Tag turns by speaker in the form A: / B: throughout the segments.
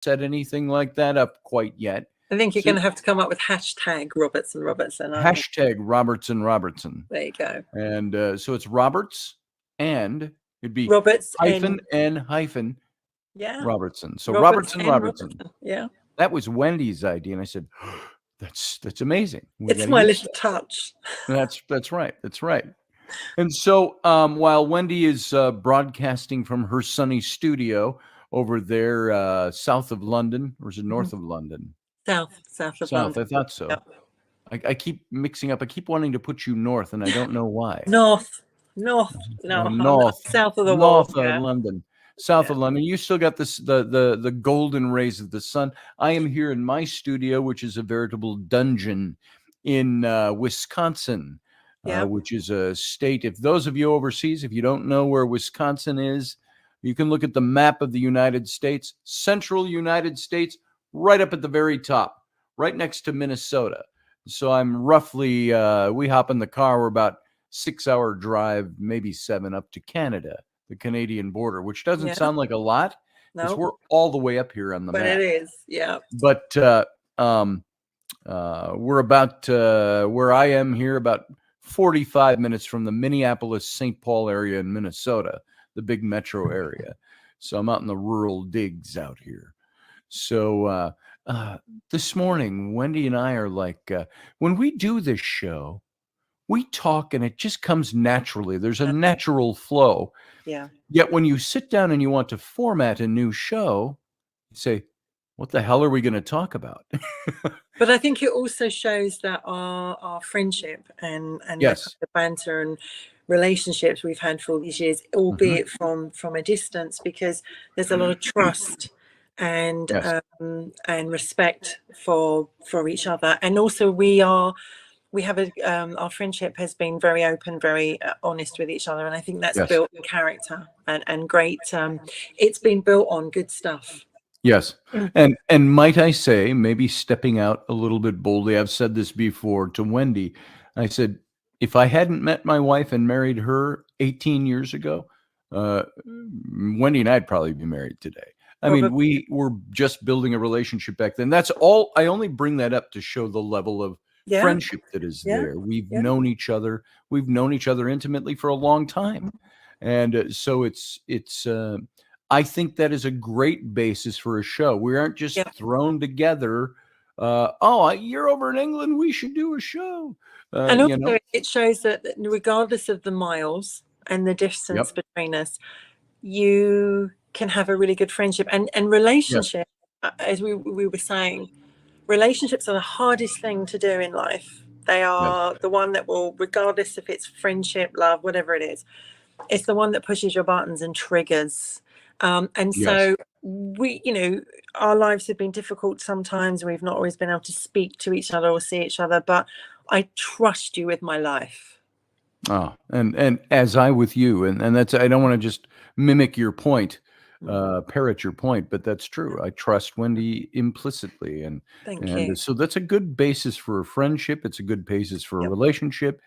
A: set anything like that up quite yet.
B: I think you're
A: So
B: going to have to come up with hashtag Robertson Robertson.
A: hashtag Robertson Robertson.
B: There you go.
A: And so it's Roberts, and it'd be
B: Roberts
A: hyphen and hyphen
B: yeah,
A: Robertson. So
B: Roberts
A: Robertson
B: and
A: Robertson.
B: Yeah.
A: That was Wendy's idea, and I said, that's amazing.
B: It's my little touch.
A: That's right. That's right. And so while Wendy is broadcasting from her sunny studio over there south of London, or is it north of London?
B: South of London.
A: I thought so. Yep. I keep mixing up. I keep wanting to put you north, and I don't know why.
B: North.
A: No,
B: South of the
A: north
B: wall.
A: Of London. South of London. You still got this the golden rays of the sun. I am here in my studio, which is a veritable dungeon in Wisconsin. Which is a state. If those of you overseas, if you don't know where Wisconsin is, you can look at the map of the United States, central United States, right up at the very top, right next to Minnesota. So I'm roughly, we hop in the car, we're about 6-hour drive, maybe 7, up to Canada, the Canadian border, which doesn't sound like a lot, because we're all the way up here on the map.
B: But it is, yeah.
A: But we're about, where I am here, about 45 minutes from the Minneapolis-St. Paul area in Minnesota, the big metro area. So I'm out in the rural digs out here. So this morning, Wendy and I are like, when we do this show, we talk and it just comes naturally. There's a natural flow.
B: Yeah.
A: Yet when you sit down and you want to format a new show, you say, what the hell are we going to talk about?
B: But I think it also shows that our friendship and the banter and relationships we've had for all these years, albeit from a distance, because there's a lot of trust and respect for each other. And also our friendship has been very open, very honest with each other. And I think that's built in character and great. It's been built on good stuff.
A: Yes. And might I say, maybe stepping out a little bit boldly, I've said this before to Wendy. I said, if I hadn't met my wife and married her 18 years ago, Wendy and I'd probably be married today. I mean, we were just building a relationship back then. That's all. I only bring that up to show the level of friendship that is there. We've known each other. We've known each other intimately for a long time. And so it's I think that is a great basis for a show. We aren't just thrown together. You're over in England, we should do a show.
B: And also, it shows that regardless of the miles and the distance between us, you can have a really good friendship and relationship. As we were saying, relationships are the hardest thing to do in life. They are the one that will, regardless if it's friendship, love, whatever it is, it's the one that pushes your buttons and triggers. So we, our lives have been difficult sometimes. We've not always been able to speak to each other or see each other, but I trust you with my life.
A: Oh, and as I with you, and that's, I don't want to just mimic your point, parrot your point, but that's true. I trust Wendy implicitly, and
B: Thank you.
A: So that's a good basis for a friendship. It's a good basis for a relationship.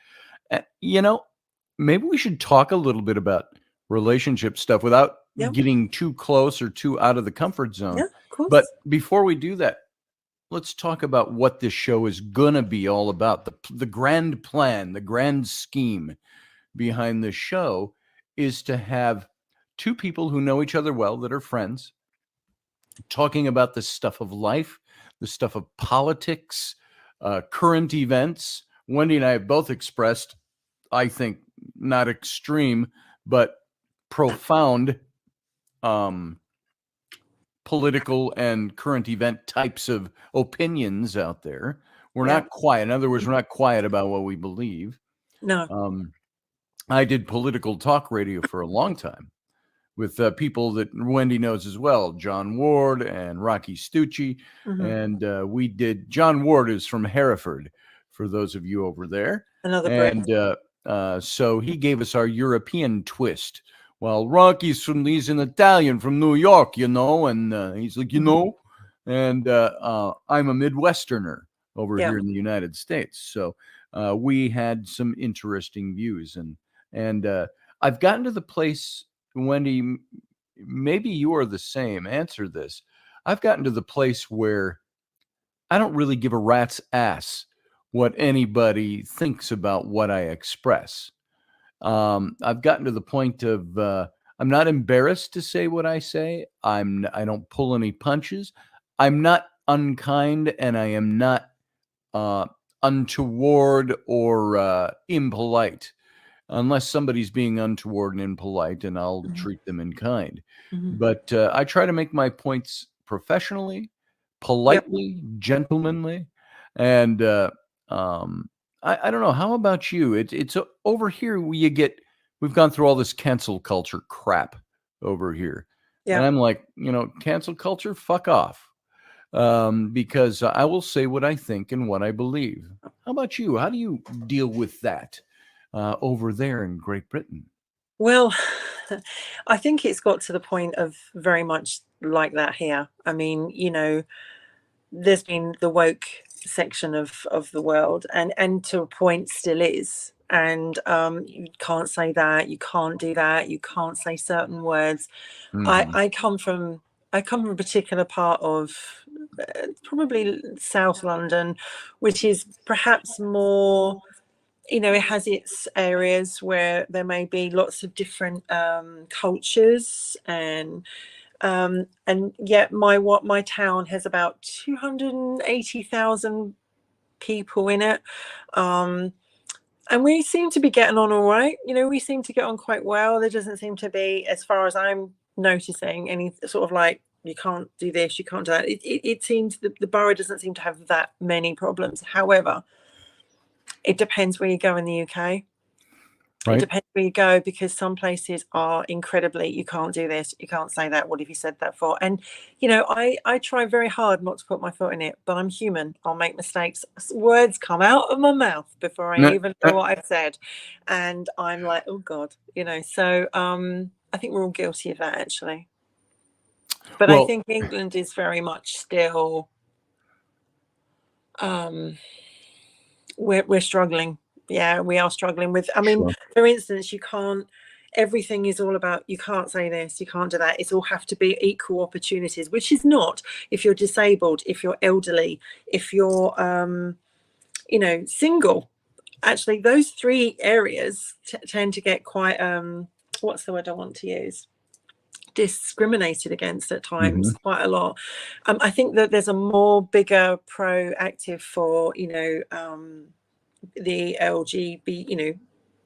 A: Maybe we should talk a little bit about relationship stuff without getting too close or too out of the comfort zone.
B: Yeah, of course.
A: But before we do that, let's talk about what this show is gonna be all about. The grand plan, the grand scheme behind this show is to have two people who know each other well, that are friends, talking about the stuff of life, the stuff of politics, current events. Wendy and I have both expressed, I think, not extreme, but profound political and current event types of opinions out there. We're not quiet. In other words, we're not quiet about what we believe.
B: No.
A: I did political talk radio for a long time with people that Wendy knows as well, John Ward and Rocky Stucci. And we did, John Ward is from Hereford, for those of you over there. So he gave us our European twist. Well, Rocky's he's an Italian from New York, and he's like, and I'm a Midwesterner over here in the United States. So we had some interesting views, and I've gotten to the place, Wendy, maybe you are the same. Answer this. I've gotten to the place where I don't really give a rat's ass what anybody thinks about what I express. I've gotten to the point of I'm not embarrassed to say what I say. I don't pull any punches. I'm not unkind, and I am not uh, untoward or impolite, unless somebody's being untoward and impolite, and I'll
B: Mhm.
A: treat them in kind.
B: Mhm.
A: But I try to make my points professionally,
B: Yep.
A: politely, gentlemanly, and um, I don't know. How about you? It's over here. We've gone through all this cancel culture crap over here, and
B: Yeah.
A: I'm like, cancel culture, fuck off, because I will say what I think and what I believe. How about you? How do you deal with that over there in Great Britain?
B: Well, I think it's got to the point of very much like that here. I mean, there's been the woke section of the world, and to a point still is. And you can't say that, you can't do that, you can't say certain words. I,
A: Mhm.
B: I come from I come from a particular part of probably South London, which is perhaps more, it has its areas where there may be lots of different cultures, and yet my town has about 280,000 people in it. And we seem to be getting on all right. We seem to get on quite well. There doesn't seem to be, as far as I'm noticing, any sort of like, you can't do this, you can't do that. It seems the borough doesn't seem to have that many problems. However, it depends where you go in the UK. It
A: Right?
B: depends where you go, because some places are incredibly, you can't do this, you can't say that, what have you said that for? And I try very hard not to put my foot in it, but I'm human, I'll make mistakes. Words come out of my mouth before I
A: Nah,
B: even know what I've said, and I'm like, oh god. So I think we're all guilty of that, actually. But I
A: Well,
B: think England is very much still, um we're struggling. Yeah, we are struggling with, I mean,
A: sure.
B: for instance, you can't, everything is all about, you can't say this, you can't do that. It's all have to be equal opportunities, which is not. If you're disabled, if you're elderly, if you're single, actually those three areas tend to get quite, what's the word I want to use, discriminated against at times
A: Mhm.
B: quite a lot. I think that there's a more bigger proactive for the LGB,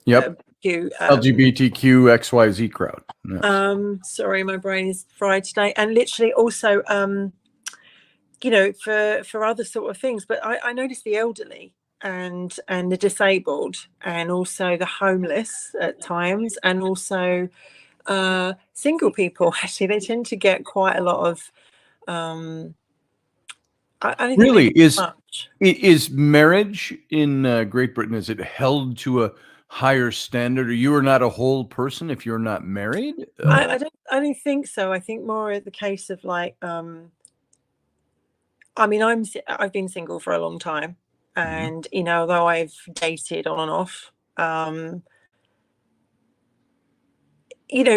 A: Yep.
B: Q,
A: LGBTQ XYZ crowd. Yes.
B: sorry, my brain is fried today. And literally also, for other sort of things. But I noticed the elderly and the disabled, and also the homeless at times, and also single people. Actually, they tend to get quite a lot of. I don't think they
A: Really,
B: get much.
A: is marriage in Great Britain, is it held to a higher standard, or you are not a whole person if you're not married?
B: I don't think so. I think more the case of like, I mean, I've been single for a long time,
A: Mhm.
B: and although I've dated on and off,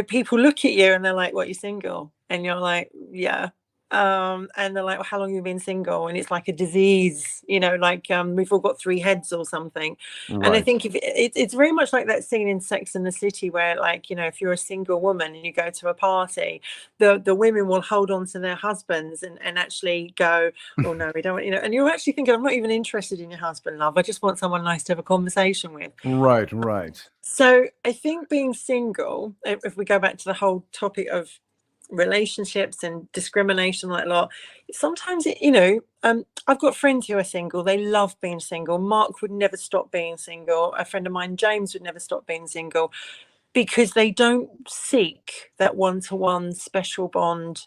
B: people look at you and they're like, "What, you single?" And you're like, "Yeah." And they're like, "Well, how long have you been single?" And it's like a disease, like, we've all got three heads or something. And I
A: Right.
B: think if it's very much like that scene in Sex and the City, where, like, if you're a single woman and you go to a party, the women will hold on to their husbands and actually go, "Oh no, we don't want," and you're actually thinking, "I'm not even interested in your husband, love. I just want someone nice to have a conversation with."
A: Right, right.
B: So I think being single, if we go back to the whole topic of relationships and discrimination like a lot, sometimes I've got friends who are single. They love being single. Mark would never stop being single. A friend of mine, James, would never stop being single, because they don't seek that one-to-one special bond.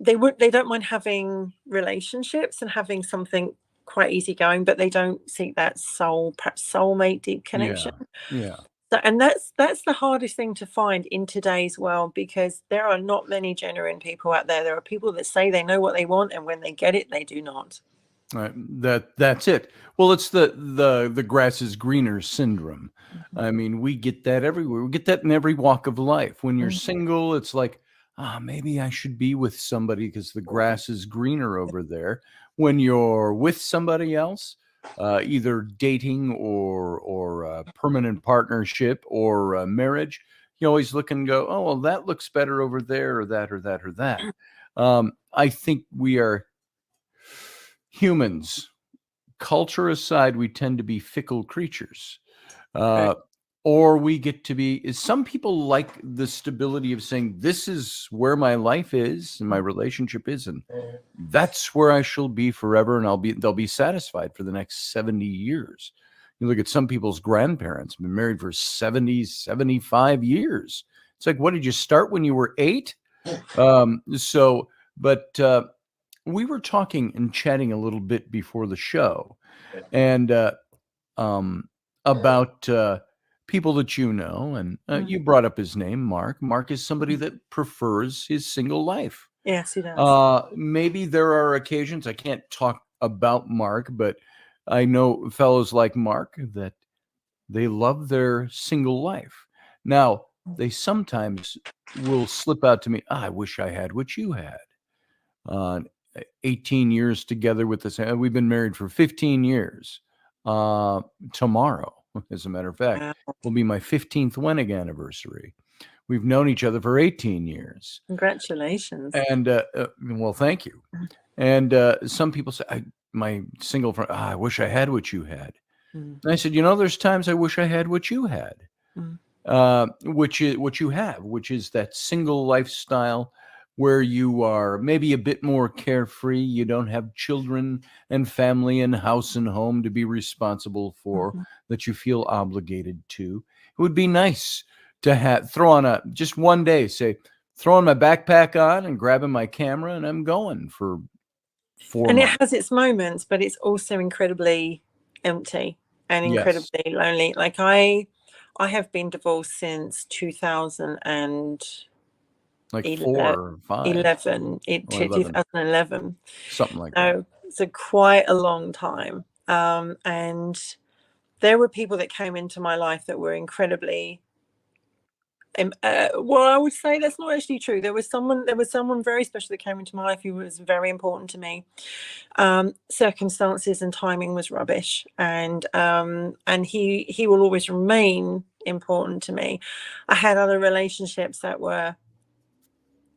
B: They don't mind having relationships and having something quite easygoing, but they don't seek that perhaps soulmate, deep
A: Yeah,
B: connection.
A: yeah.
B: So, and that's the hardest thing to find in today's world, because there are not many genuine people out there. There are people that say they know what they want, and when they get it, they do not.
A: Right. That's it. Well, it's the grass is greener syndrome. I mean, we get that everywhere. We get that in every walk of life. When you're
B: Mhm.
A: single, it's like, maybe I should be with somebody because the grass is greener over there. When you're with somebody else, either dating or a permanent partnership or a marriage, you always look and go, oh, well, that looks better over there, or that, or that, or that. I think we are humans. Culture aside, we tend to be fickle creatures.
B: Right.
A: Or we get to be, some people like the stability of saying, this is where my life is and my relationship is, and that's where I shall be forever, and they'll be satisfied for the next 70 years. You look at some people's grandparents, been married for 70, 75 years. It's like, what, did you start when you were 8? But we were talking and chatting a little bit before the show, and about people that you know, and you brought up his name, Mark. Mark is somebody that prefers his single life.
B: Yes, he does.
A: Maybe there are occasions, I can't talk about Mark, but I know fellows like Mark that they love their single life. Now, they sometimes will slip out to me, I wish I had what you had. 18 years together with this. We've been married for 15 years. Tomorrow, as a matter of fact, will be my 15th wedding anniversary. We've known each other for 18 years.
B: Congratulations.
A: And well, thank you. And some people say, my single friend, I wish I had what you had. And I said, there's times I wish I had what you had, which is what you have, which is that single lifestyle where you are maybe a bit more carefree. You don't have children and family and house and home to be responsible for, that you feel obligated to. It would be nice to throw on just one day, say, throwing my backpack on and grabbing my camera, and I'm going for 4 months.
B: It has its moments, but it's also incredibly empty and incredibly lonely. Like I have been divorced since 2000 and
A: like 4 or 5,
B: 2011,
A: something like that.
B: So quite a long time. And there were people that came into my life that were incredibly. Well, I would say that's not actually true. There was someone very special that came into my life who was very important to me. Circumstances and timing was rubbish, and he will always remain important to me. I had other relationships that were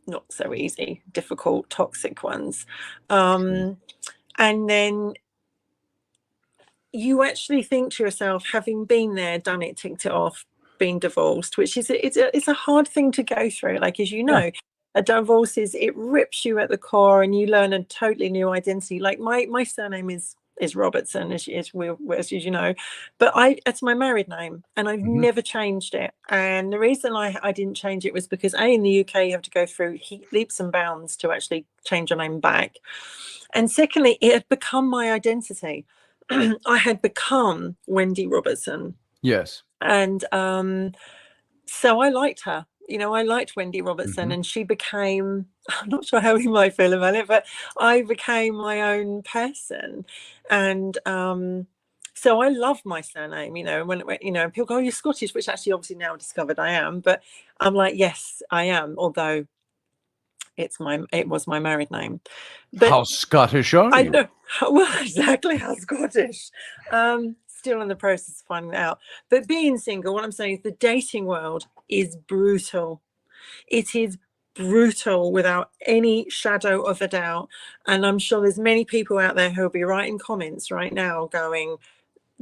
B: not so easy, difficult, toxic ones. And then you actually think to yourself, having been there, done it, ticked it off, been divorced, which is it's a hard thing to go through. Like, as you know, a divorce it rips you at the core, and you learn a totally new identity. Like my surname is Robertson, as you know, but it's my married name, and I've never changed it. And the reason I didn't change it was because in the UK you have to go through leaps and bounds to actually change your name back, and secondly, it had become my identity. I had become Wendy Robertson.
A: Yes.
B: And so I liked her. I liked Wendy Robertson, and she became, I'm not sure how you might feel about it, but I became my own person. And so I love my surname, when people go, oh, you're Scottish, which actually obviously now I've discovered I am. But I'm like, yes, I am, although it was my married name. But
A: how Scottish are you?
B: I know. Well, exactly how Scottish. Still in the process of finding that out. But being single, what I'm saying is the dating world is brutal. It is brutal without any shadow of a doubt. And I'm sure there's many people out there who will be writing comments right now going,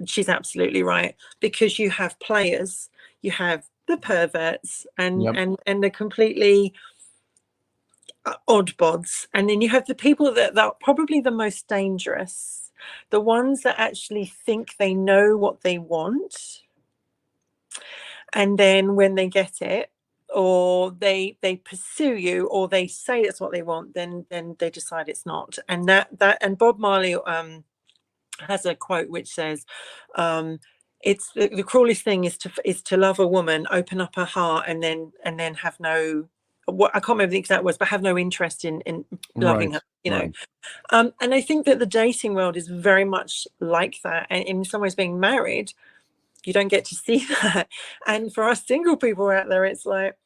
B: she's absolutely right, because you have players, you have the perverts and the completely oddbods, and then you have the people that are probably the most dangerous, the ones that actually think they know what they want, and then when they get it, or they pursue you, or they say it's what they want, then they decide it's not. And and Bob Marley has a quote which says, it's the cruelest thing is to love a woman, open up her heart, and then have no, what I can't remember the exact words, but have no interest in loving her, know. And I think that the dating world is very much like that. And in some ways, being married, you don't get to see that. And for us single people out there, it's like,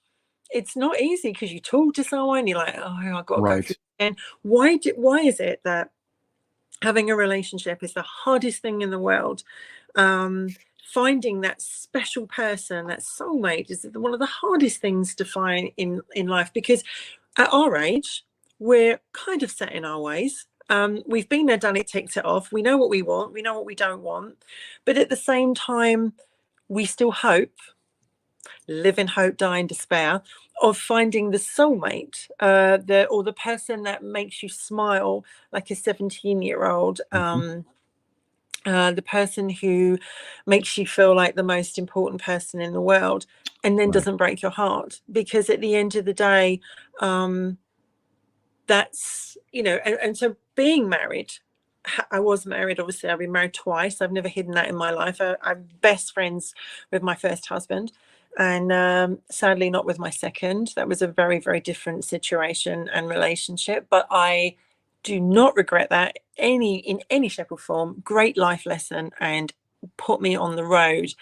B: it's not easy because you talk to someone, you're like, oh, I've got to go through.
A: Right.
B: And why is it that having a relationship is the hardest thing in the world? Finding that special person, that soulmate, is one of the hardest things to find in life, because at our age, we're kind of set in our ways. We've been there, done it, ticked it off. We know what we want, we know what we don't want. But at the same time, we still hope, live in hope, die in despair, of finding the soulmate, or the person that makes you smile like a 17-year-old.
A: Mhm.
B: The person who makes you feel like the most important person in the world, and then
A: Right.
B: doesn't break your heart. Because at the end of the day, that's, and so being married, I was married, obviously. I've been married twice. I've never hidden that in my life. I'm best friends with my first husband, and sadly not with my second. That was a very, very different situation and relationship, but I do not regret that in any shape or form. Great life lesson, and put me on the road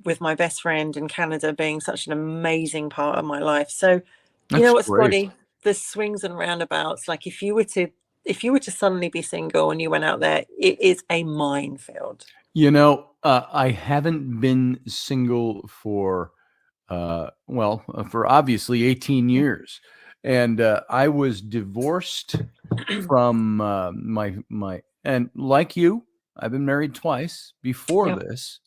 B: with my best friend in Canada being such an amazing part of my life. So, you know
A: That's
B: what,
A: great.
B: Scotty? The swings and roundabouts. Like, if you were to suddenly be single and you went out there, it is a minefield.
A: I haven't been single for, for obviously 18 years. And I was divorced from and like you, I've been married twice before
B: Yeah.
A: this.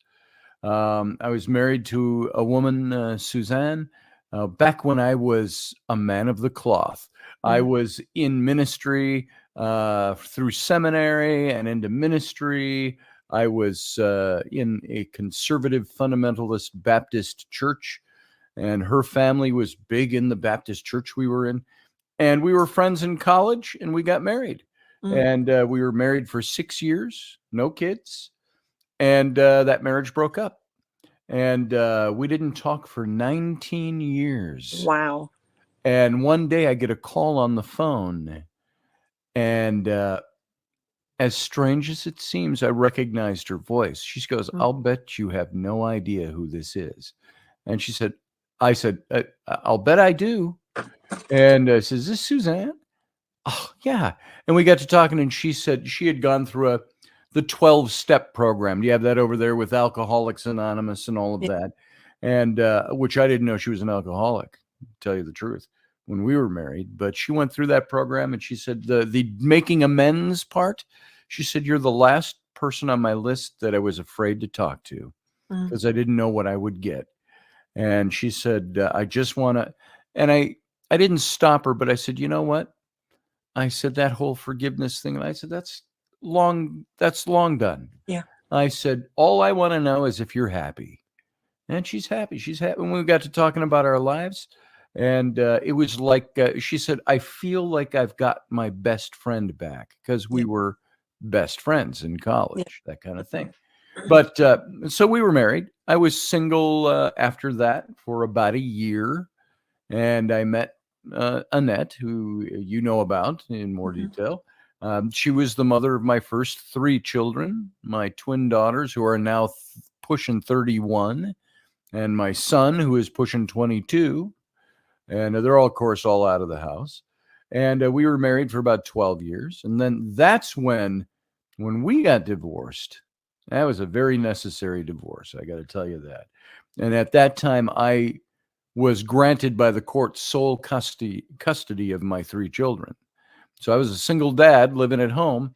A: I was married to a woman, Suzanne, back when I was a man of the cloth. I
B: Mm.
A: was in ministry through seminary and into ministry. I was in a conservative fundamentalist Baptist church, and her family was big in the Baptist church we were in. And we were friends in college, and we got married.
B: Mm.
A: And we were married for 6 years, no kids. And that marriage broke up. And we didn't talk for 19 years.
B: Wow.
A: And one day I get a call on the phone. And as strange as it seems, I recognized her voice. She goes,
B: Mm.
A: I'll bet you have no idea who this is. And I said, I'll bet I do. And says, is this Suzanne? Oh, yeah. And we got to talking, and she said she had gone through the 12-step program. Do you have that over there with Alcoholics Anonymous and all of
B: Yeah.
A: that? And which I didn't know she was an alcoholic, to tell you the truth, when we were married. But she went through that program, and she said the making amends part, she said, you're the last person on my list that I was afraid to talk to
B: Mm.
A: because I didn't know what I would get. And she said, I just want to, and I didn't stop her, but I said, you know what? I said, that whole forgiveness thing. And I said, that's long done.
B: Yeah.
A: I said, all I want to know is if you're happy. And she's happy. She's happy. When we got to talking about our lives, and it was like, she said, I feel like I've got my best friend back, because we
B: Yeah.
A: were best friends in
B: Yeah.
A: college, that kind of thing. But so we were married. I was single after that for about a year. And I met Annette, who you know about in more
B: Mhm.
A: detail. She was the mother of my first three children, my twin daughters, who are now pushing 31, and my son, who is pushing 22. And they're all, of course, all out of the house. And we were married for about 12 years. And then that's when we got divorced, that was a very necessary divorce. I got to tell you that. And at that time, I was granted by the court sole custody of my three children. So I was a single dad living at home.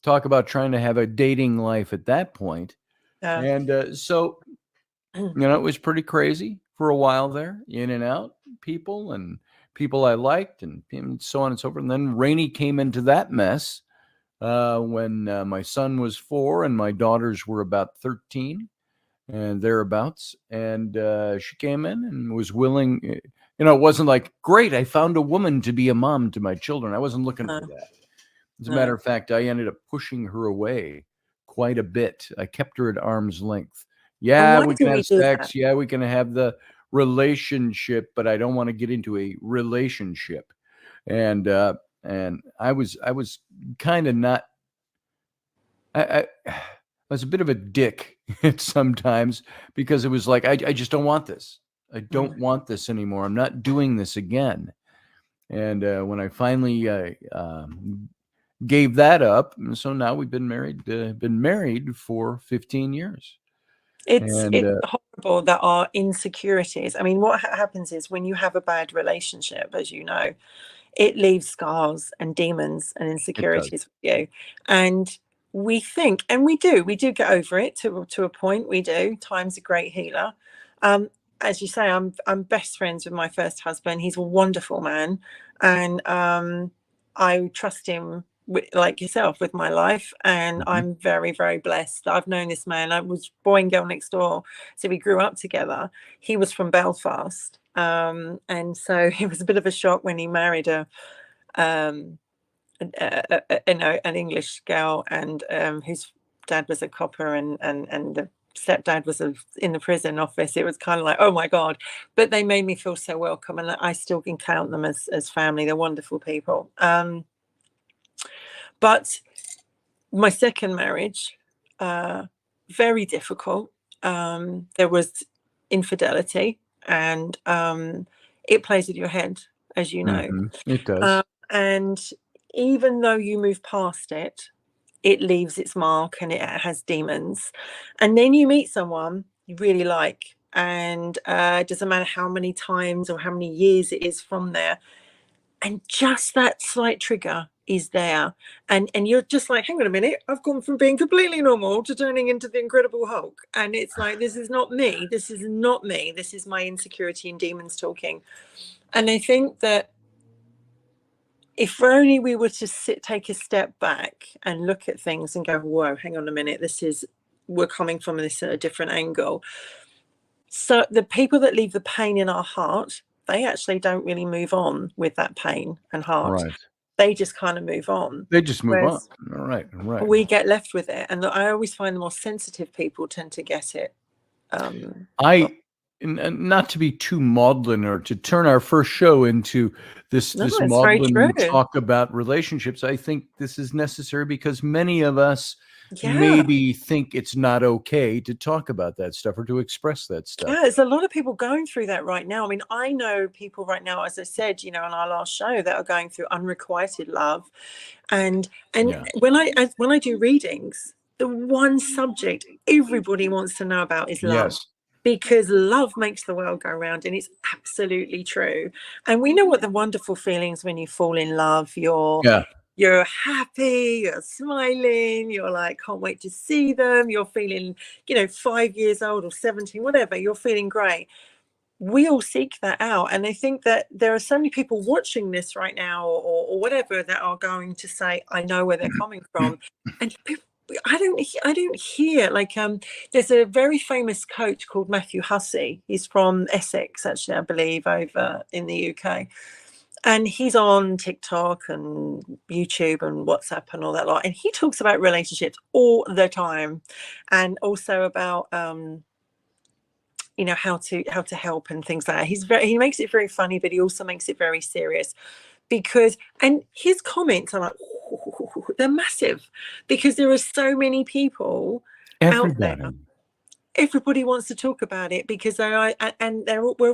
A: Talk about trying to have a dating life at that point.
B: Yeah.
A: And so, it was pretty crazy for a while there, in and out, people I liked, and so on and so forth. And then Rainey came into that mess when my son was 4 and my daughters were about 13 and thereabouts. And she came in and was willing. It wasn't like, great, I found a woman to be a mom to my children. I wasn't looking for
B: No.
A: that. As a matter
B: No.
A: of fact, I ended up pushing her away quite a bit. I kept her at arm's length.
B: And
A: Yeah,
B: why
A: we
B: do
A: can
B: we
A: have
B: do that?
A: sex. Yeah, we can have the relationship, but I don't want to get into a relationship. And I was kind of not. I was a bit of a dick sometimes, because it was like, I just don't want this. I don't want this anymore. I'm not doing this again. And when I finally gave that up, so now we've been married for 15 years.
B: It's
A: And
B: horrible that our insecurities. I mean, what happens is when you have a bad relationship, as you know, it leaves scars and demons and
A: it does.
B: insecurities with you. And we think, and we do get over it to a point. We do. Time's a great healer. As you say, I'm best friends with my first husband. He's a wonderful man, and I trust him like yourself with my life, and I'm very, very blessed. I've known this man. I was boy and girl next door, so we grew up together. He was from Belfast, and so it was a bit of a shock when he married an English girl, and whose dad was a copper, and the stepdad was in the prison office. It was kind of like, oh my God, but they made me feel so welcome, and I still can count them as family. They're wonderful people. But my second marriage, very difficult. There was infidelity, and it plays with your head, as you know.
A: It does.
B: And even though you move past it, it leaves its mark, and it has demons. And then you meet someone you really like, and it doesn't matter how many times or how many years it is from there, and just that slight trigger is there, and you're just like, hang on a minute, I've gone from being completely normal to turning into the Incredible Hulk, and it's like, this is not me, this is my insecurity and demons talking. And I think that if only we were to take a step back and look at things and go, whoa, hang on a minute, we're coming from this at a different angle. So the people that leave the pain in our heart, they actually don't really move on with that pain and heart.
A: Right.
B: They just kind of move on.
A: They just move on.
B: Whereas
A: All right.
B: we get left with it. And I always find the more sensitive people tend to get it.
A: Not to be too maudlin or to turn our first show into this maudlin talk about relationships, I think this is necessary because many of us maybe think it's not okay to talk about that stuff or to express that stuff.
B: Yeah, there's a lot of people going through that right now. I mean, I know people right now, as I said, on our last show, that are going through unrequited love. And when I do readings, the one subject everybody wants to know about is love.
A: Yes.
B: Because love makes the world go round, and it's absolutely true. And we know what the wonderful feelings when you fall in love. You're happy, you're smiling, you're like, can't wait to see them. You're feeling, 5 years old or 17, whatever. You're feeling great. We all seek that out. And I think that there are so many people watching this right now or whatever that are going to say, I know where they're coming from. And people, I don't hear, like, there's a very famous coach called Matthew Hussey. He's from Essex, actually, I believe, over in the UK. And he's on TikTok and YouTube and WhatsApp and all that lot. And he talks about relationships all the time, and also about how to help and things like that. He makes it very funny, but he also makes it very serious, and his comments are like, they're massive, because there are so many people out there. Everybody wants to talk about it because we're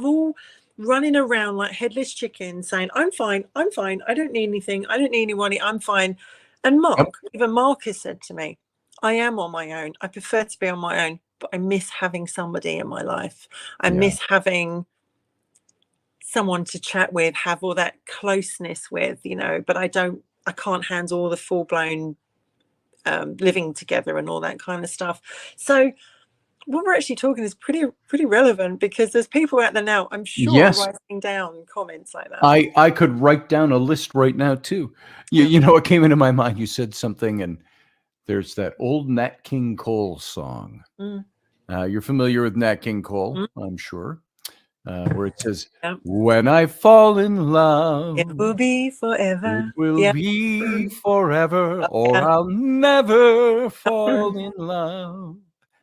B: all running around like headless chickens saying, I'm fine, I don't need anything, I don't need anyone, I'm fine. And even Mark has said to me, I am on my own, I prefer to be on my own, but I miss having somebody in my life. I miss having someone to chat with, have all that closeness with, but I can't handle all the full-blown living together and all that kind of stuff. So what we're actually talking is pretty relevant, because there's people out there now, I'm sure, writing down comments like that.
A: I could write down a list right now too. You know what came into my mind? You said something, and there's that old Nat King Cole song. You're familiar with Nat King Cole, I'm sure. Where it says, when I fall in love,
B: it will be forever.
A: It will be forever, or I'll never fall in love,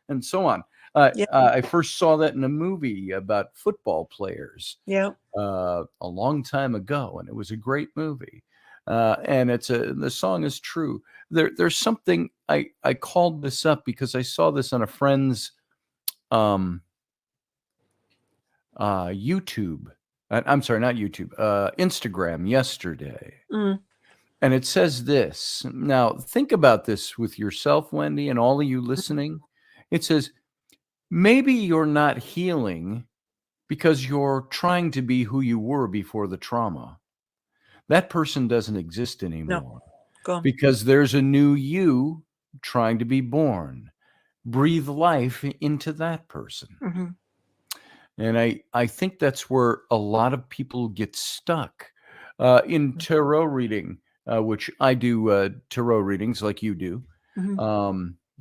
A: and so on. I first saw that in a movie about football players a long time ago, and it was a great movie. And the song is true. There's something, I called this up because I saw this on a friend's YouTube. I'm sorry, not YouTube. Instagram yesterday.
B: Mm.
A: And it says this. Now, think about this with yourself, Wendy, and all of you listening. It says, maybe you're not healing because you're trying to be who you were before the trauma. That person doesn't exist anymore.
B: Gone.
A: Because there's a new you trying to be born. Breathe life into that person.
B: Mm-hmm.
A: And I think that's where a lot of people get stuck. In tarot reading, which I do tarot readings like you do.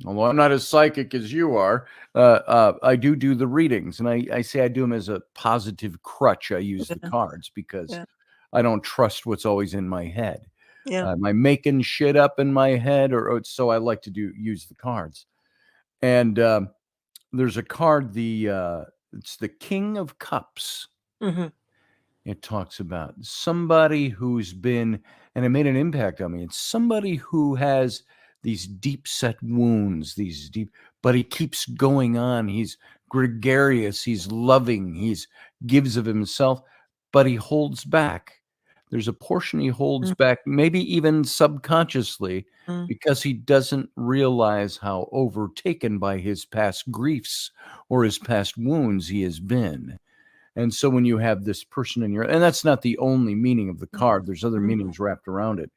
A: Although I'm not as psychic as you are, I do the readings. And I say I do them as a positive crutch. I use the cards because I don't trust what's always in my head. Am I making shit up in my head? Or so I like to use the cards. And there's a card, it's the King of Cups.
B: Mm-hmm.
A: It talks about somebody who's been, and it made an impact on me. It's somebody who has these deep set wounds, but he keeps going on. He's gregarious, he's loving, he's gives of himself, but he holds back. There's a portion he holds back, maybe even subconsciously, because he doesn't realize how overtaken by his past griefs or his past wounds he has been. And so when you have this person in and that's not the only meaning of the card, there's other meanings wrapped around it.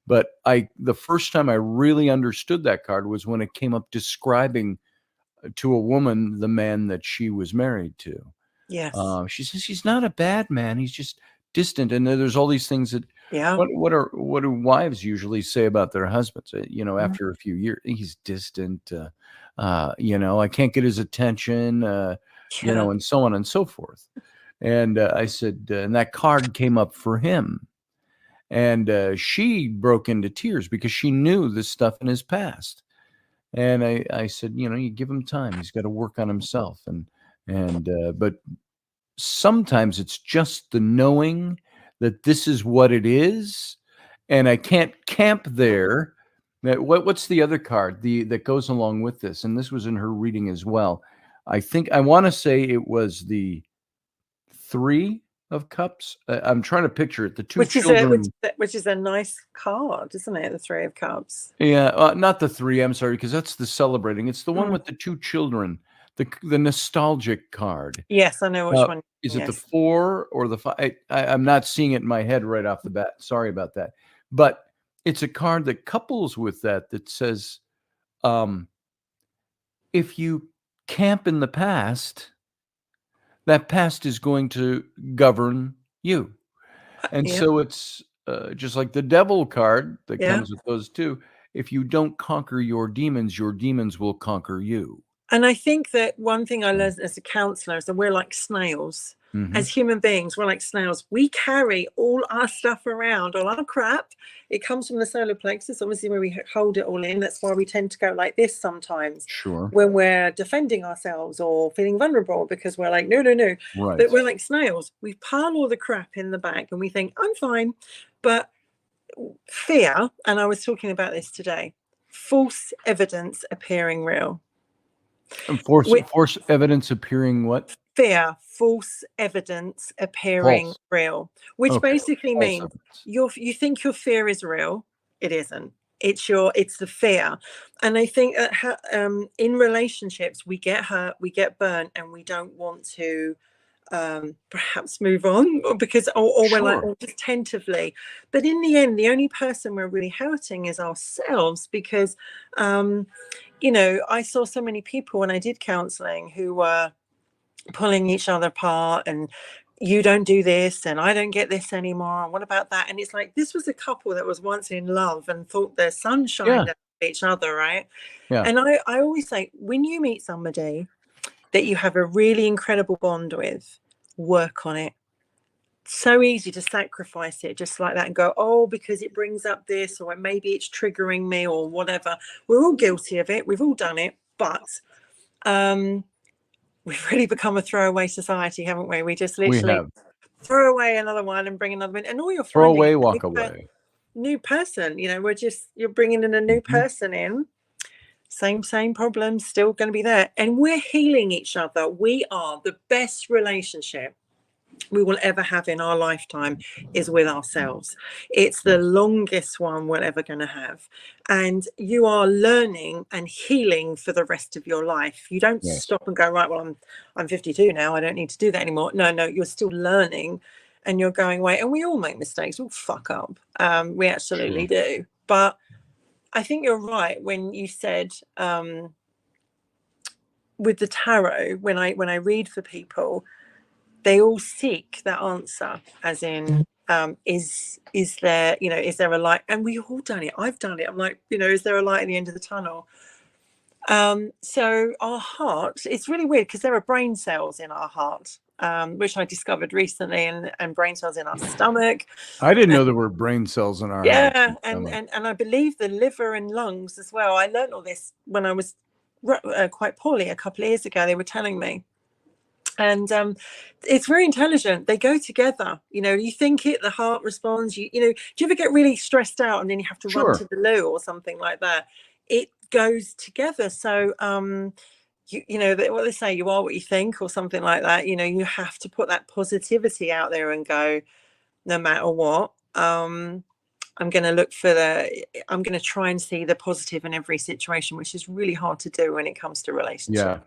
A: But the first time I really understood that card was when it came up describing to a woman the man that she was married to.
B: Yes.
A: She says he's not a bad man, he's just distant. And there's all these things that what do wives usually say about their husbands? After a few years, he's distant. I can't get his attention. And so on and so forth. And I said, and that card came up for him. And she broke into tears because she knew this stuff in his past. And I said, you give him time. He's got to work on himself. But sometimes it's just the knowing that this is what it is. And I can't camp there. What's the other card that goes along with this? And this was in her reading as well. I want to say it was the 3 of Cups. I'm trying to picture it. The two children,
B: which is a nice card, isn't it? The 3 of Cups.
A: Yeah, not the 3. I'm sorry, because that's the celebrating. It's the one with the 2 children. The nostalgic card.
B: Yes, I know which one.
A: Is it the 4 or the 5? I'm not seeing it in my head right off the bat. Sorry about that. But it's a card that couples with that says, if you camp in the past, that past is going to govern you. And so it's just like the devil card that comes with those 2. If you don't conquer your demons will conquer you.
B: And I think that one thing I learned as a counselor is that we're like snails. As human beings, we're like snails. We carry all our stuff around, all our crap. It comes from the solar plexus, obviously, where we hold it all in. That's why we tend to go like this sometimes.
A: Sure.
B: When we're defending ourselves or feeling vulnerable, because we're like, no.
A: Right.
B: But we're like snails. We pile all the crap in the bag and we think, I'm fine. But fear, and I was talking about this today, false evidence appearing real.
A: False evidence appearing what?
B: Fear, false evidence appearing real, which basically means you think your fear is real. It isn't. It's the fear. And I think in relationships we get hurt, we get burnt, and we don't want to perhaps move on because we're like just tentatively. But in the end, the only person we're really hurting is ourselves, because I saw so many people when I did counseling who were pulling each other apart, and you don't do this and I don't get this anymore, and what about that? And it's like, this was a couple that was once in love and thought their sun shined at each other, right? And I always say, when you meet somebody that you have a really incredible bond with, work on it. So easy to sacrifice it just like that and go, because it brings up this, or maybe it's triggering me or whatever. We're all guilty of it, we've all done it, but we've really become a throwaway society, haven't we? We just literally throw away another one and bring another one, and all you're
A: throw away, walk away.
B: New person, you're bringing in a new person in, same problems still going to be there, and we're healing each other. We are the best relationship we will ever have in our lifetime is with ourselves. It's the longest one we're ever going to have, and you are learning and healing for the rest of your life. You don't stop and go, right, well, I'm 52 now, I don't need to do that anymore. No, you're still learning, and you're going away, and we all make mistakes, we'll fuck up, we absolutely do. But I think you're right when you said with the tarot, when I read for people, they all seek that answer, as in, is there, is there a light? And we all done it. I've done it. I'm like, is there a light at the end of the tunnel? So our heart, it's really weird because there are brain cells in our heart, which I discovered recently, and brain cells in our stomach.
A: I didn't know there were brain cells in our heart.
B: And I believe the liver and lungs as well. I learned all this when I was quite poorly a couple of years ago. They were telling me. And it's very intelligent. They go together. You think it, the heart responds. Do you ever get really stressed out and then you have to run to the loo or something like that? It goes together. So what they say, you are what you think, or something like that. You have to put that positivity out there and go, no matter what, I'm going to try and see the positive in every situation, which is really hard to do when it comes to relationships.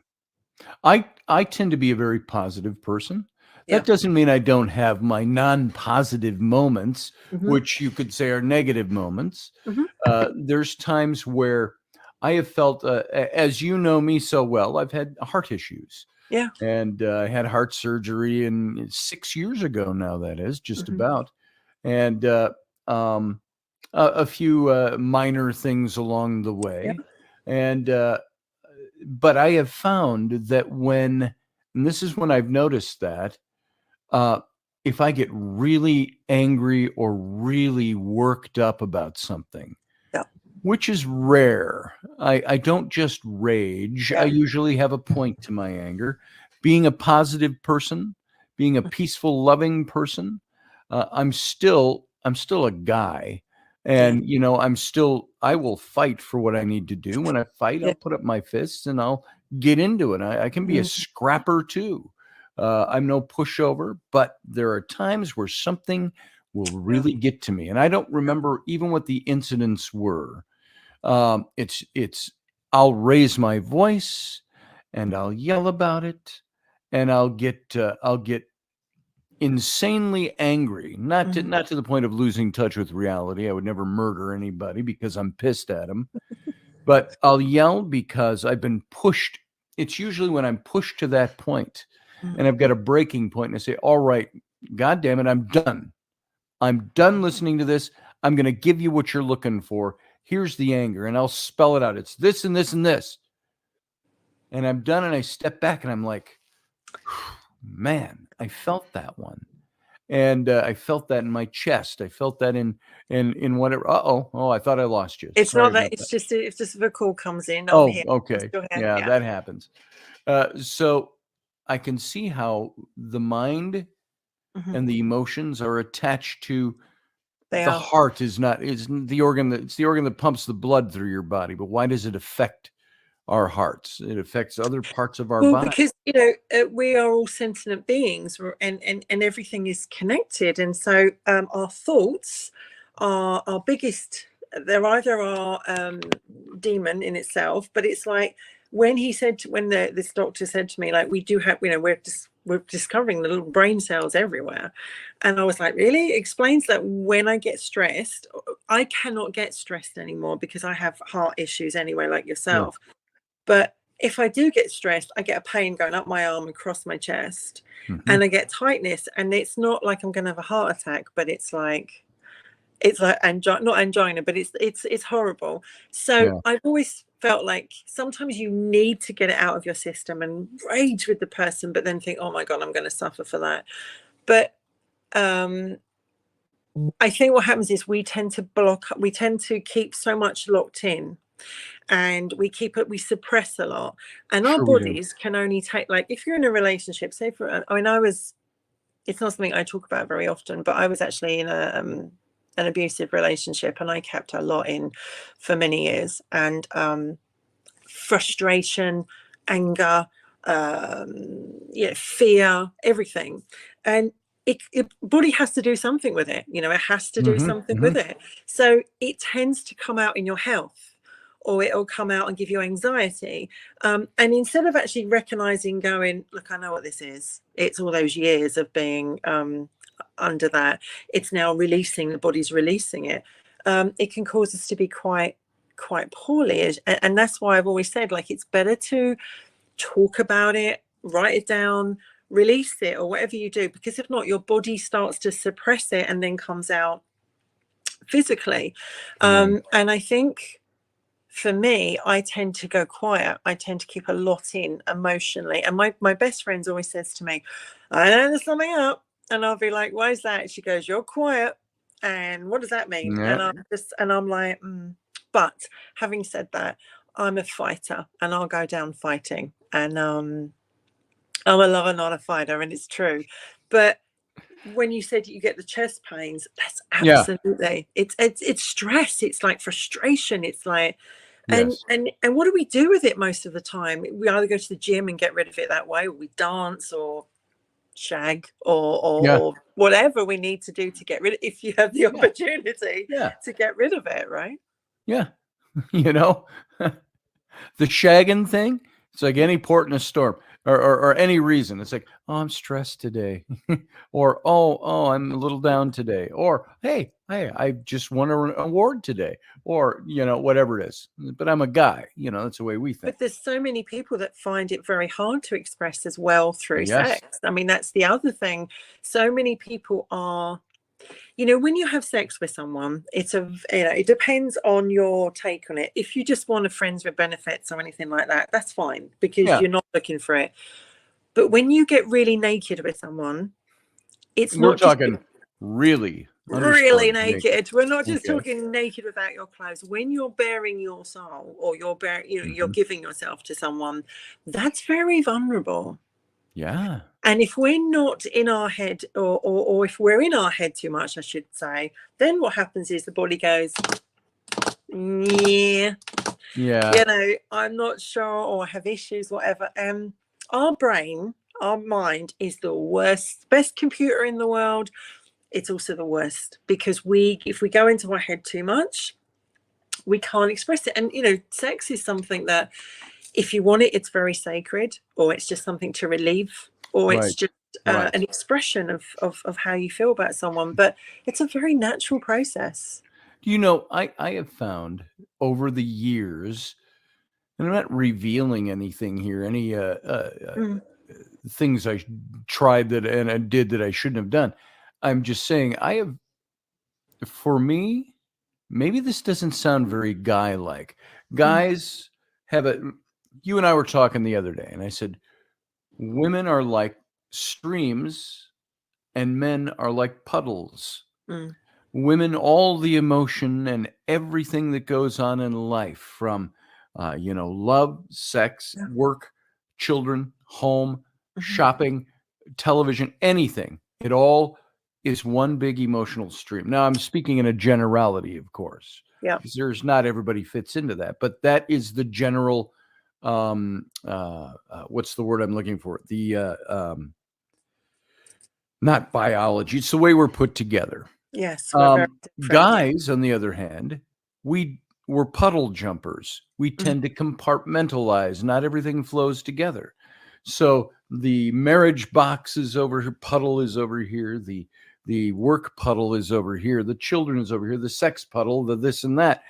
A: I tend to be a very positive person. That doesn't mean I don't have my non-positive moments, which you could say are negative moments. There's times where I have felt, as you know me so well, I've had heart issues. And I had heart surgery 6 years ago now, that is, just about. And a few minor things along the way. But I have found that and this is when I've noticed that, if I get really angry or really worked up about something, which is rare, I don't just rage. I usually have a point to my anger. Being a positive person, being a peaceful, loving person, I'm still a guy. And, I will fight for what I need to do. When I fight, I'll put up my fists and I'll get into it. I can be a scrapper too. I'm no pushover, but there are times where something will really get to me. And I don't remember even what the incidents were. I'll raise my voice and I'll yell about it, and I'll get insanely angry, not to the point of losing touch with reality. I would never murder anybody because I'm pissed at them, but I'll yell because I've been pushed. It's usually when I'm pushed to that point and I've got a breaking point, and I say, all right, God damn it, I'm done listening to this. I'm going to give you what you're looking for. Here's the anger, and I'll spell it out. It's this and this and this. And I'm done, and I step back and I'm like, man, I felt that one. And I felt that in my chest. I felt that in whatever. I thought I lost you.
B: It's not that. It's just if the call comes in.
A: Okay. Yeah, that happens. So I can see how the mind and the emotions are attached to the heart. Is the organ that, it's the organ that pumps the blood through your body. But why does it affect our hearts? It affects other parts of our body.
B: Because we are all sentient beings, and everything is connected, and so our thoughts are our biggest. They're either our demon in itself, but it's like when this doctor said to me, like, we do have, we're discovering the little brain cells everywhere, and I was like, really? It explains that when I get stressed, I cannot get stressed anymore because I have heart issues anyway, like yourself. But if I do get stressed, I get a pain going up my arm and across my chest, and I get tightness, and it's not like I'm going to have a heart attack, but it's like not angina, but it's horrible. So I've always felt like sometimes you need to get it out of your system and rage with the person, but then think, oh my God, I'm going to suffer for that. But I think what happens is we tend to keep so much locked in, and we suppress a lot, and our bodies can only take, like, if you're in a relationship, say it's not something I talk about very often, but I was actually in an abusive relationship, and I kept a lot in for many years, and frustration, anger, fear, everything. And body has to do something with it. It has to do something with it. So it tends to come out in your health, or it'll come out and give you anxiety. And instead of actually recognizing, going, look, I know what this is. It's all those years of being under that. It's now releasing, the body's releasing it. It can cause us to be quite poorly. And that's why I've always said, like, it's better to talk about it, write it down, release it, or whatever you do, because if not, your body starts to suppress it and then comes out physically. And I think for me, I tend to go quiet. I tend to keep a lot in emotionally. And my best friend always says to me, I know there's something up. And I'll be like, why is that? She goes, you're quiet. And what does that mean?
A: Yeah.
B: And I'm like, But having said that, I'm a fighter, and I'll go down fighting. And I'm a lover, not a fighter, and it's true. But when you said you get the chest pains, that's absolutely it's stress. It's like frustration. It's like, and what do we do with it most of the time? We either go to the gym and get rid of it that way, or we dance, or shag, or whatever we need to do to get rid of, if you have the opportunity to get rid of it, right?
A: The shagging thing, it's like any port in a storm, or any reason. It's like, oh, I'm stressed today, or oh, I'm a little down today, or hey, I just won an award today, or whatever it is. But I'm a guy, that's the way we think.
B: But there's so many people that find it very hard to express as well through sex. I mean, that's the other thing. So many people are, when you have sex with someone, it depends on your take on it. If you just want a friends with benefits or anything like that, that's fine, because you're not looking for it. But when you get really naked with someone,
A: we're talking really
B: naked. We're not just talking naked without your clothes. When you're bearing your soul, or you're giving yourself to someone, that's very vulnerable.
A: Yeah.
B: And if we're not in our head, or if we're in our head too much, I should say, then what happens is the body goes, I'm not sure, or have issues, whatever. Our brain, our mind is the best computer in the world. It's also the worst, because if we go into our head too much, we can't express it. And sex is something that, if you want it, it's very sacred, or it's just something to relieve, or it's just an expression of how you feel about someone. But it's a very natural process.
A: I have found over the years, and I'm not revealing anything here, any things I tried and I did that I shouldn't have done. I'm just saying, for me, maybe this doesn't sound very guy-like. Guys have you and I were talking the other day, and I said, women are like streams and men are like puddles. Women, all the emotion and everything that goes on in life, from love, sex, work, children, home, shopping, television, anything, it all is one big emotional stream. Now, I'm speaking in a generality, of course, because there's not everybody fits into that, but that is the general what's the word I'm looking for? Not biology. It's the way we're put together.
B: Yes.
A: Guys, on the other hand, we're puddle jumpers. We tend to compartmentalize. Not everything flows together. So the marriage box is over here, puddle is over here, the work puddle is over here, the children is over here, the sex puddle, the this and that.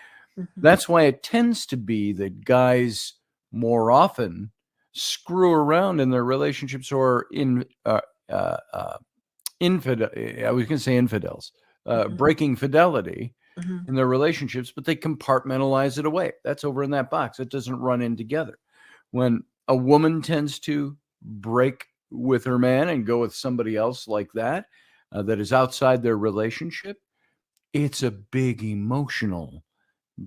A: That's why it tends to be that guys more often screw around in their relationships, or infidels, breaking fidelity in their relationships, but they compartmentalize it away. That's over in that box. It doesn't run in together. When a woman tends to break with her man and go with somebody else like that, that is outside their relationship, it's a big emotional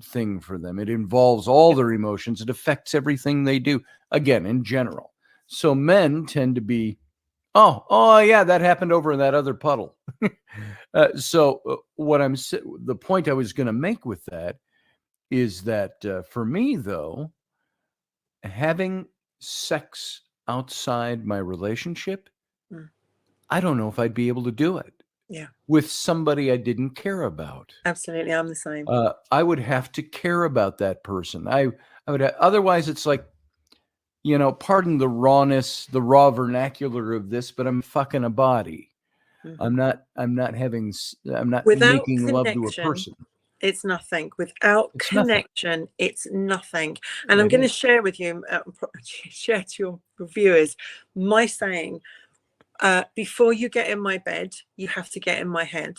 A: thing for them. It involves all their emotions. It affects everything they do, again, in general. So men tend to be, oh yeah, that happened over in that other puddle. The point I was going to make with that is that for me, though, having sex outside my relationship,
B: Mm.
A: I don't know if I'd be able to do it
B: Yeah,
A: with somebody I didn't care about.
B: absolutely. I'm the same.
A: I would have to care about that person. I would otherwise it's like, pardon the rawness, the raw vernacular of this, but I'm fucking a body. I'm not
B: Without
A: making love to a
B: connection,
A: person.
B: it's nothing. Without
A: It's nothing.
B: connection, it's nothing. And I'm
A: It
B: going to
A: is.
B: share with you, share to your viewers, my saying, before you get in my bed, you have to get in my head.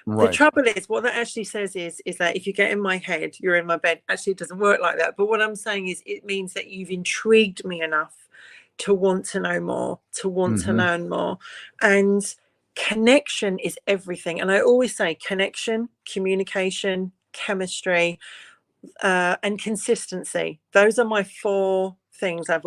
B: The
A: Right.
B: trouble is, what that actually says is that if you get in my head, you're in my bed. Actually, it doesn't work like that. But what I'm saying is it means that you've intrigued me enough to want to know more, to want to learn more. And connection is everything. And I always say connection, communication, chemistry, and consistency. Those are my 4 things I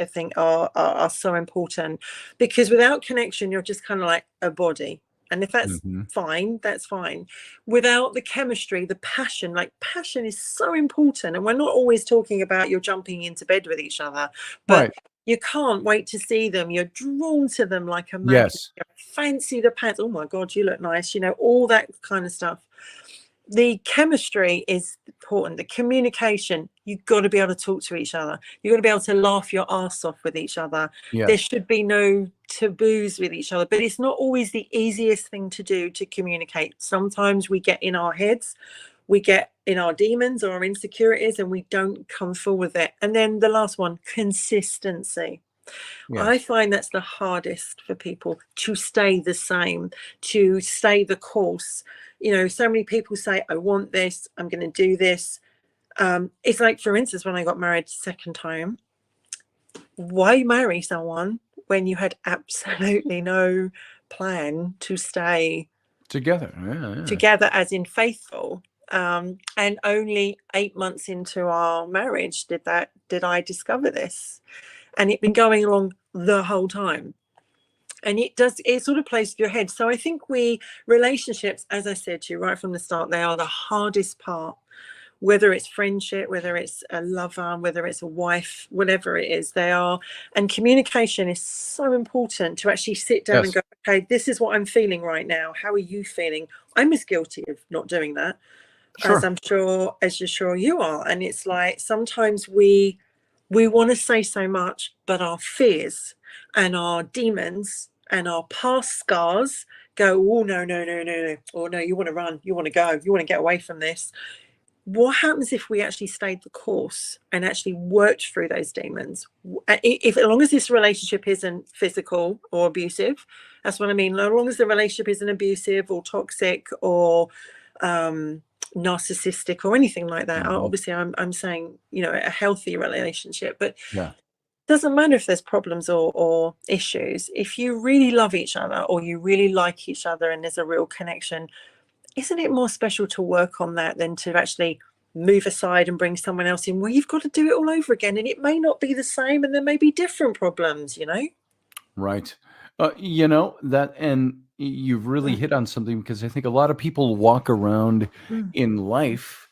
B: think are so important, because without connection, you're just kind of like a body. And if that's fine, that's fine. Without the chemistry, the passion, like passion is so important. And we're not always talking about you're jumping into bed with each other, but
A: Right.
B: you can't wait to see them. You're drawn to them like a magnet.
A: Yes.
B: You fancy the pants. Oh my God, you look nice. All that kind of stuff. The chemistry is important. The communication, you've got to be able to talk to each other. You've got to be able to laugh your ass off with each other.
A: Yes.
B: There should be no taboos with each other, but it's not always the easiest thing to do to communicate. Sometimes we get in our heads, we get in our demons or our insecurities, and we don't come forward with it. And then the last one, consistency.
A: Yes.
B: I find that's the hardest for people, to stay the same, to stay the course. So many people say, I want this, I'm going to do this. It's like, for instance, when I got married second time, why marry someone when you had absolutely no plan to stay
A: Together. Yeah.
B: together, as in faithful? And only 8 months into our marriage did I discover this. And it'd been going along the whole time. And it sort of plays with your head. So I think relationships, as I said to you right from the start, they are the hardest part. Whether it's friendship, whether it's a lover, whether it's a wife, whatever it is, they are. And communication is so important, to actually sit down and go, okay, this is what I'm feeling right now. How are you feeling? I'm as guilty of not doing that as you're sure you are. And it's like, sometimes we want to say so much, but our fears and our demons and our past scars go, oh, no. Or no, you want to run, you want to go, you want to get away from this. What happens if we actually stayed the course and actually worked through those demons? As long as this relationship isn't physical or abusive, that's what I mean. As long as the relationship isn't abusive or toxic or narcissistic or anything like that. Obviously, I'm saying, a healthy relationship, but doesn't matter if there's problems or issues. If you really love each other or you really like each other and there's a real connection, isn't it more special to work on that than to actually move aside and bring someone else in where you've got to do it all over again? And it may not be the same, and there may be different problems,
A: Right. That, and you've really hit on something, because I think a lot of people walk around in life,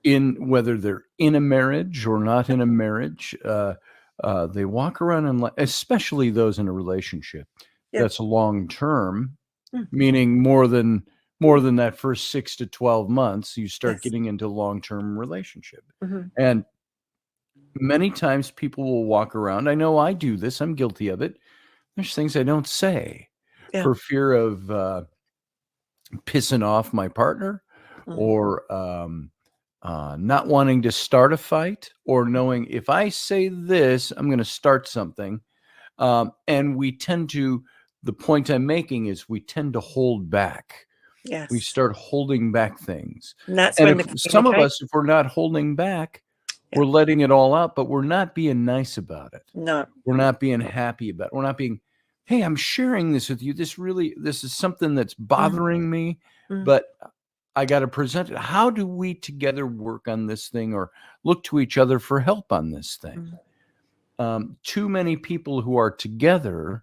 A: whether they're in a marriage or not in a marriage, they walk around in life, especially those in a relationship that's long term, meaning more than that first 6 to 12 months, you start getting into long-term relationship. And many times people will walk around, I know I do this, I'm guilty of it, there's things I don't say for fear of pissing off my partner, or not wanting to start a fight, or knowing if I say this, I'm going to start something. And the point I'm making is we tend to hold back.
B: Yes.
A: We start holding back things.
B: And that's
A: And
B: when
A: some of us, if we're not holding back, we're letting it all out, but we're not being nice about it.
B: No.
A: We're not being happy about it. We're not being, hey, I'm sharing this with you. This is something that's bothering me, but I got to present it. How do we together work on this thing, or look to each other for help on this thing? Too many people who are together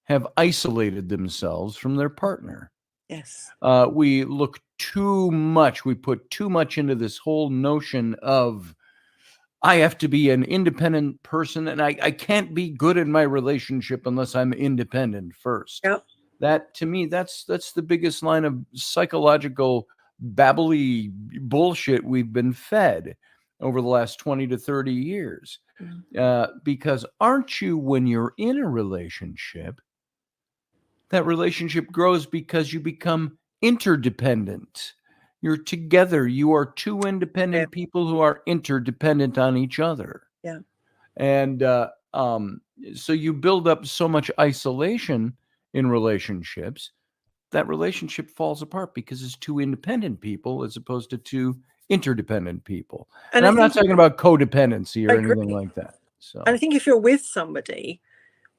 A: have isolated themselves from their partner.
B: Yes.
A: We look too much. We put too much into this whole notion of I have to be an independent person, and I can't be good in my relationship unless I'm independent first.
B: Yep.
A: That, to me, that's the biggest line of psychological babbly bullshit we've been fed over the last 20 to 30 years. Because aren't you, when you're in a relationship, that relationship grows because you become interdependent. You're together. You are two independent people who are interdependent on each other.
B: Yeah.
A: And so you build up so much isolation in relationships that relationship falls apart because it's two independent people as opposed to two interdependent people. And I'm not talking about codependency or anything like that. So,
B: and I think if you're with somebody,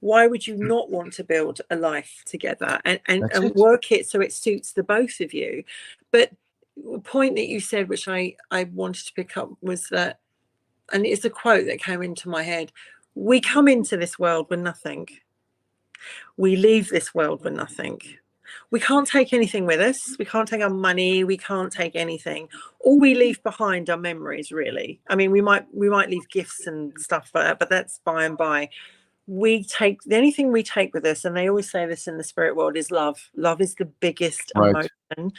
B: why would you not want to build a life together and work it so it suits the both of you? But the point that you said, which I wanted to pick up, was that, and it's a quote that came into my head: we come into this world with nothing. We leave this world with nothing. We can't take anything with us. We can't take our money. We can't take anything. All we leave behind are memories, really. I mean, we might leave gifts and stuff like that, but that's by and by. We take the only thing we take with us, and they always say this in the spirit world, is love. Love is the biggest emotion.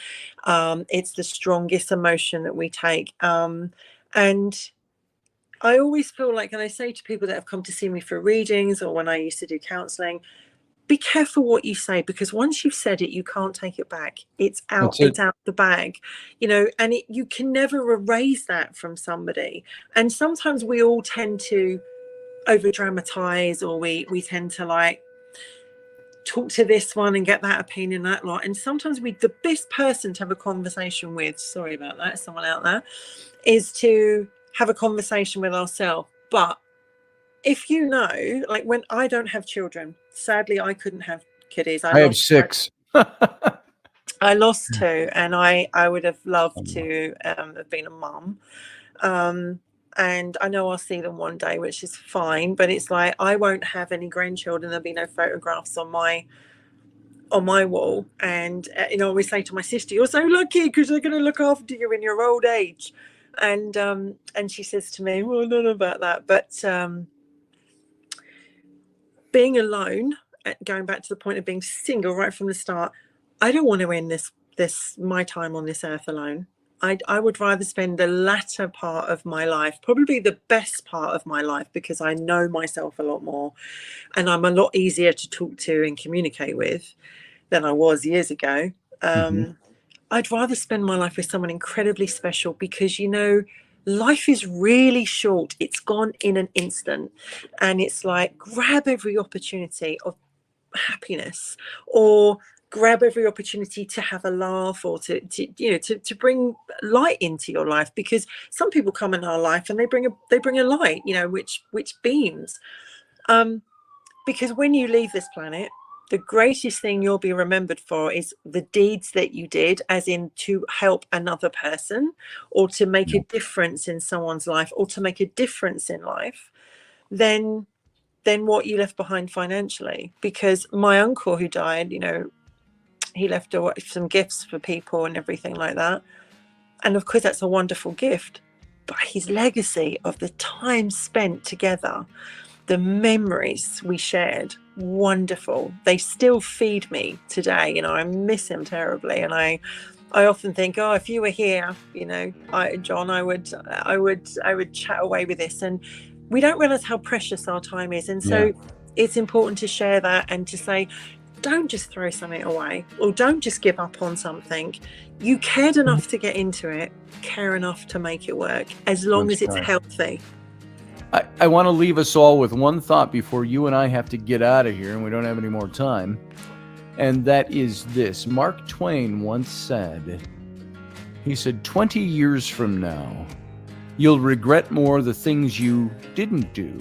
B: It's the strongest emotion that we take. And I always feel like, and I say to people that have come to see me for readings or when I used to do counseling, be careful what you say, because once you've said it, you can't take it back. It's out. It's out the bag, you know, and you can never erase that from somebody. And sometimes we all tend to over dramatize, or we tend to like talk to this one and get that opinion, that lot. And sometimes the best person to have a conversation with, sorry about that, someone out there, is to have a conversation with ourselves. But if you know, like, when I don't have children, sadly I couldn't have kiddies.
A: I have 6.
B: I lost 2, and I would have loved to have been a mum. And I know I'll see them one day, which is fine, but it's like, I won't have any grandchildren. There'll be no photographs on my wall. And you know, I always say to my sister, you're so lucky because they're going to look after you in your old age. And she says to me, well, none about that. But being alone, going back to the point of being single right from the start, I don't want to end my time on this earth alone. I would rather spend the latter part of my life, probably the best part of my life, because I know myself a lot more and I'm a lot easier to talk to and communicate with than I was years ago. I'd rather spend my life with someone incredibly special, because, you know, life is really short. It's gone in an instant. And it's like, grab every opportunity of happiness, or grab every opportunity to have a laugh, or to bring light into your life, because some people come in our life and they bring a light, you know, which beams. Because when you leave this planet, the greatest thing you'll be remembered for is the deeds that you did, as in to help another person, or to make a difference in someone's life, or to make a difference in life, than what you left behind financially. Because my uncle who died, you know, he left some gifts for people and everything like that. And of course, that's a wonderful gift. But his legacy of the time spent together, the memories we shared, wonderful. They still feed me today. You know, I miss him terribly. And I often think, oh, if you were here, you know, John, I would chat away with this. And we don't realize how precious our time is. And so it's important to share that and to say, don't just throw something away, or don't just give up on something. You cared enough to get into it, care enough to make it work, as long as it's healthy.
A: I want to leave us all with one thought before you and I have to get out of here and we don't have any more time. And that is this. Mark Twain once said, he said, 20 years from now, you'll regret more the things you didn't do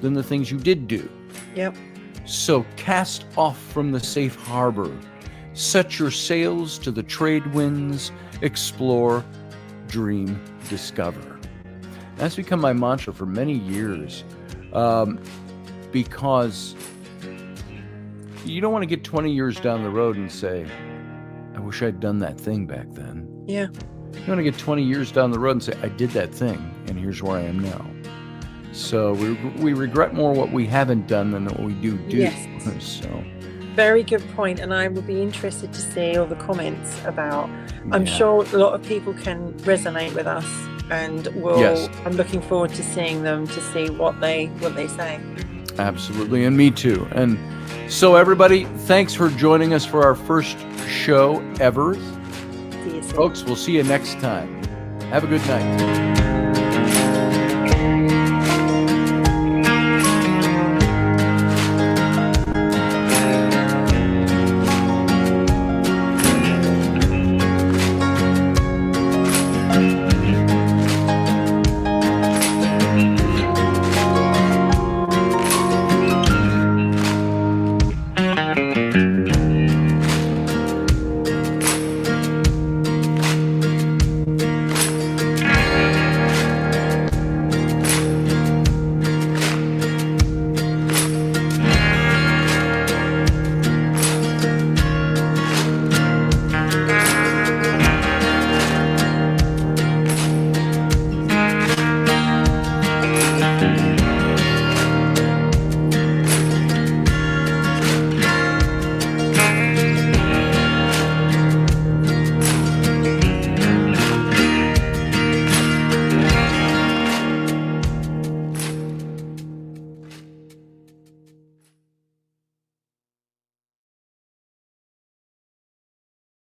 A: than the things you did do.
B: Yep.
A: So cast off from the safe harbor, set your sails to the trade winds, explore, dream, discover. That's become my mantra for many years, because you don't want to get 20 years down the road and say, I wish I'd done that thing back then.
B: Yeah.
A: You want to get 20 years down the road and say, I did that thing, and here's where I am now. So we regret more what we haven't done than what we do.
B: Yes.
A: So
B: very good point, and I would be interested to see all the comments about. I'm
A: yeah.
B: sure a lot of people can resonate with us, and
A: Yes.
B: I'm looking forward to seeing them to see what they say.
A: Absolutely, and me too. And so everybody, thanks for joining us for our first show ever.
B: See you soon.
A: Folks, we'll see you next time. Have a good night.